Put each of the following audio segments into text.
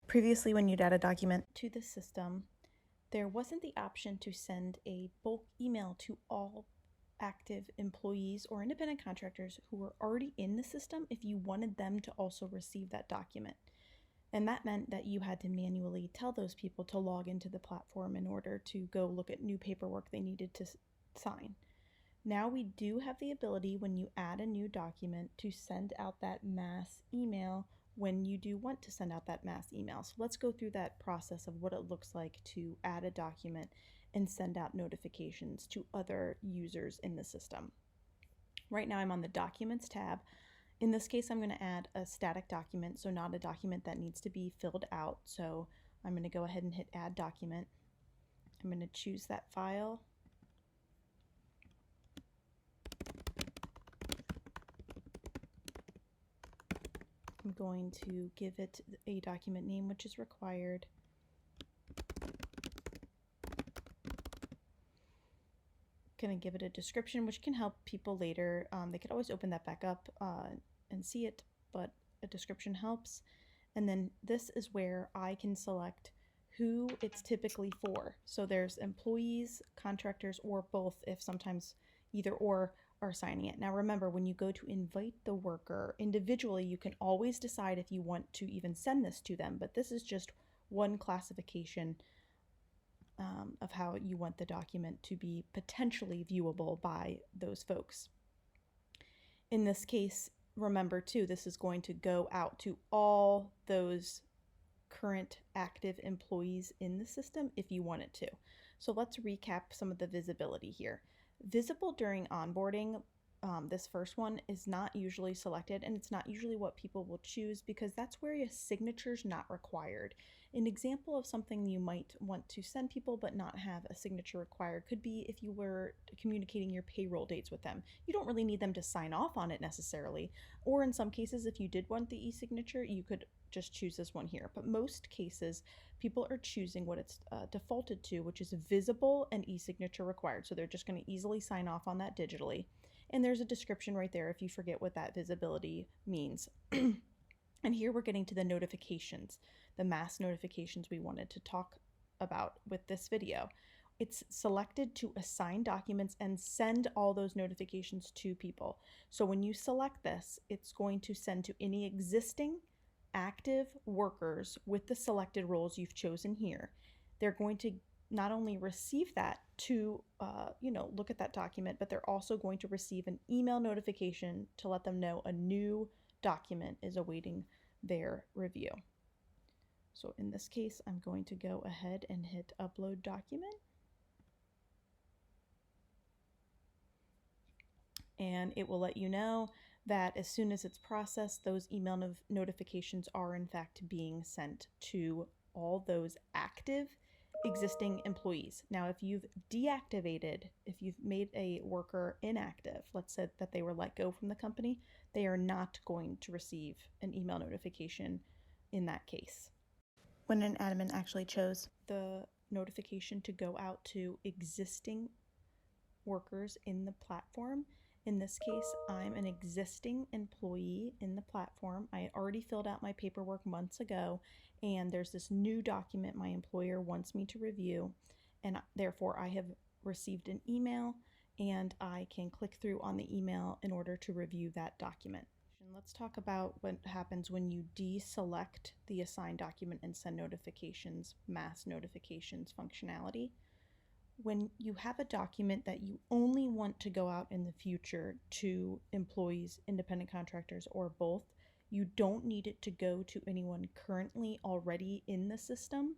Previously, when you'd add a document to the system, there wasn't the option to send a bulk email to all active employees or independent contractors who were already in the system if you wanted them to also receive that document. And that meant that you had to manually tell those people to log into the platform in order to go look at new paperwork they needed to sign. Now we do have the ability, when you add a new document, to send out that mass email when you do want to send out that mass email. So let's go through that process of what it looks like to add a document and send out notifications to other users in the system. Right now I'm on the Documents tab. In this case, I'm going to add a static document, so not a document that needs to be filled out. So I'm going to go ahead and hit Add Document. I'm going to choose that file. I'm going to give it a document name, which is required. Going to give it a description, which can help people later. They could always open that back up and see it, but a description helps. And then this is where I can select who it's typically for. So there's employees, contractors, or both, if sometimes either or are signing it. Now remember, when you go to invite the worker individually, you can always decide if you want to even send this to them, but this is just one classification of how you want the document to be potentially viewable by those folks. In this case, remember too, this is going to go out to all those current active employees in the system if you want it to. So let's recap some of the visibility here. Visible during onboarding, this first one is not usually selected, and it's not usually what people will choose because that's where your signature's not required. An example of something you might want to send people but not have a signature required could be if you were communicating your payroll dates with them. You don't really need them to sign off on it necessarily, or in some cases, if you did want the e-signature, you could just choose this one here. But most cases, people are choosing what it's defaulted to, which is visible and e-signature required. So they're just going to easily sign off on that digitally. And there's a description right there if you forget what that visibility means. And here we're getting to the notifications, the mass notifications we wanted to talk about with this video. It's selected to assign documents and send all those notifications to people. So when you select this, it's going to send to any existing active workers with the selected roles you've chosen here. They're going to not only receive that to look at that document, but they're also going to receive an email notification to let them know a new document is awaiting their review. So in this case, I'm going to go ahead and hit Upload Document. And it will let you know that as soon as it's processed, those email notifications are in fact being sent to all those active existing employees. Now, if you've deactivated, if you've made a worker inactive, let's say that they were let go from the company, they are not going to receive an email notification in that case. When an admin actually chose the notification to go out to existing workers in the platform, in this case, I'm an existing employee in the platform. I already filled out my paperwork months ago, and there's this new document my employer wants me to review, and therefore I have received an email, and I can click through on the email in order to review that document. Let's talk about what happens when you deselect the assigned document and send notifications, mass notifications functionality. When you have a document that you only want to go out in the future to employees, independent contractors, or both, you don't need it to go to anyone currently already in the system.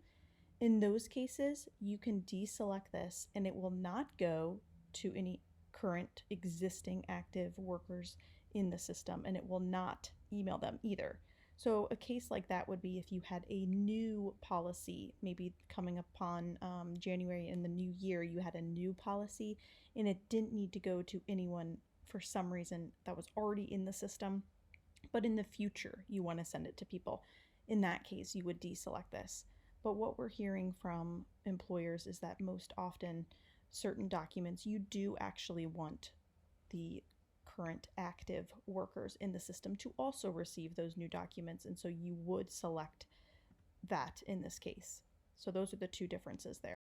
In those cases, you can deselect this and it will not go to any current existing active workers in the system, and it will not email them either. So a case like that would be if you had a new policy, maybe coming upon January in the new year, you had a new policy and it didn't need to go to anyone for some reason that was already in the system, but in the future you want to send it to people. In that case, you would deselect this. But what we're hearing from employers is that most often certain documents you do actually want the current active workers in the system to also receive those new documents, and so you would select that in this case. So those are the two differences there.